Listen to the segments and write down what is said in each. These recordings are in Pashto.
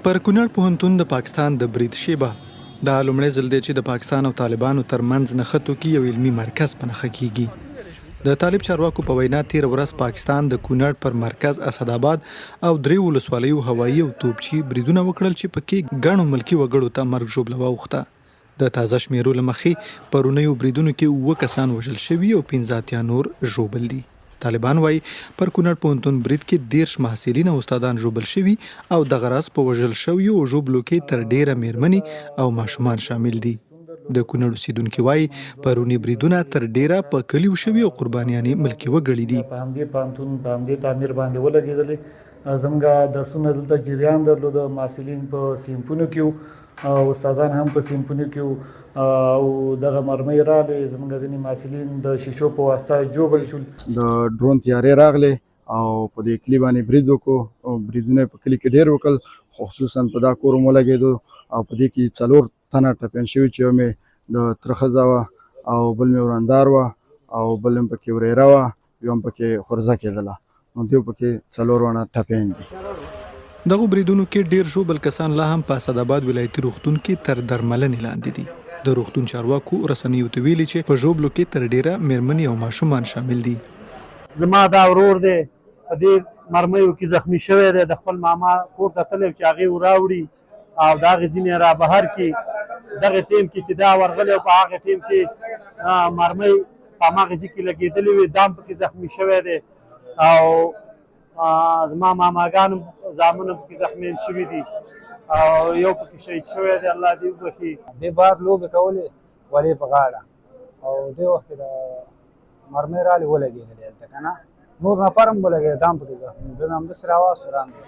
پر کونړ پوهنتون د پاکستان د برید شیبه دا لومړی ځل دی چې د پاکستان او طالبانو ترمنځ نښتو کې یو علمي مرکز په نښه کیږي. د طالب چارواکو په وینا تېره ورځ پاکستان د کونړ پر مرکز اسداباد او درې ولسوالیو هوایي او توپچي بریدونه وکړل چې پکې ګڼو ملکي وګړو ته مرګ ژوبله واوښته. د تازه شمیرو له مخې پرونیو بریدونو کې 7 کسان وژل شوي او 15 اتیا نور ژوبل دي. طالبان وایي پر کونړ پوهنتون برید کې 13 محصلین او استادان ژوبل شوي او دغه راز په وژل شویو او ژوبلو کې تر ډیره میرمنې او ماشومان شامل دي. د کونړ اوسیدونکي وایي پرونی بریدونه تر ډیره په کلیو شوي او قربانیانې ملکي وګړي دي. په همدې پوهنتون په همدې تعمیر باندې ولګېدلې. زموږ درسونه دلته جریان درلوده، محصلین په صنفونو کې او استادان هم په صنفونو کې او دغه مرمۍ راغلې. زموږ ځینې محصلین د شیشو په واسطه جوبل شول. د ډرون تیارې راغلې او په دې کلي باندې برید وکړو او بریدونه په کلي کې ډېر وکړل، خصوصا په دا کور ولګېدو او په دې کې 4 تنه ټپیان شوي چې یو مې د تره ښځه وه او بل مې وراندار وه او بل هم پکې ورېره وه، یو هم پکې خورزه کېدله، نو دوی پکې 4 ونه ټپیان دي. دغه بریدونو کې ډیر ژوبل کسان لا هم په اسداباد ولایتي روغتون کې تر درملنې لاندې دي. د روغتون چارواکو رسنیو ته ویلي چې په ژوبلو کې تر ډیره میرمنې او ماشومان شامل دي. زما دا ورور دی په دې مرمیو کې زخمی شوی دی، د خپل ماما کور ته تللی چې هغې وراوړي او د هغې ځینې را بهر کې دغه ټیم کې چې دا ورغلی او په هغه ټیم کې مرمۍ په هماغې ځای کې لګېدلې وې، دا هم پکې زخمی شوی دی او زما ماماګان زامن پکې زخمیان شوي دي او یو پکې شهید شوی دی، الله دې وبخي. دې بار لوبې کولې ولې په غاړه او دې وخت کې د مرمۍ رالې ولګېدلې هلته که نه، نور نفر هم ولګېد، دا هم پکې زخمي بیا مې همداسې راواستو راندې.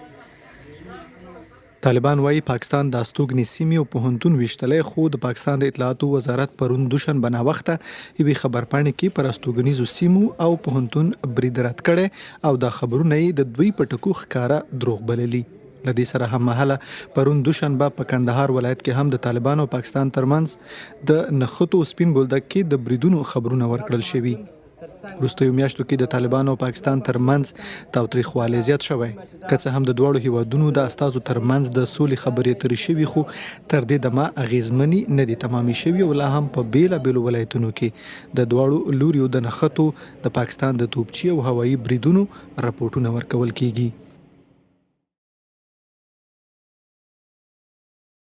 طالبان وایي پاکستان د استوګنې سیمې او پوهنتون ویشتلی، خو د پاکستان د اطلاعاتو وزارت پرون دوشنبه ناوخته یوې خبرپاڼې کې پر استوګنیزو سیمو او پوهنتون برید رد کړی او دا خبرونه یې د دوی په ټکو ښکاره دروغ بللي. له دې سره هممهاله پرون دوشنبه په کندهار ولایت کې هم د طالبانو او پاکستان ترمنځ د نښتو سپین بولدک کې د بریدونو خبرونه ورکړل شوي. وروستیو میاشتو کې د طالبانو او پاکستان ترمنځ تاوتریخوالی زیات شوی، که څه هم د دواړو هیوادونو د استازو ترمنځ د سولې خبرې اترې شوي، خو تر دې دمه اغیزمنې نه دي تمامې شوي او لا هم په بیلابیلو ولایتونو کې د دواړو لوریو د نښتو د پاکستان د توپچي او هوایي بریدونو راپورټونه ورکول کیږي.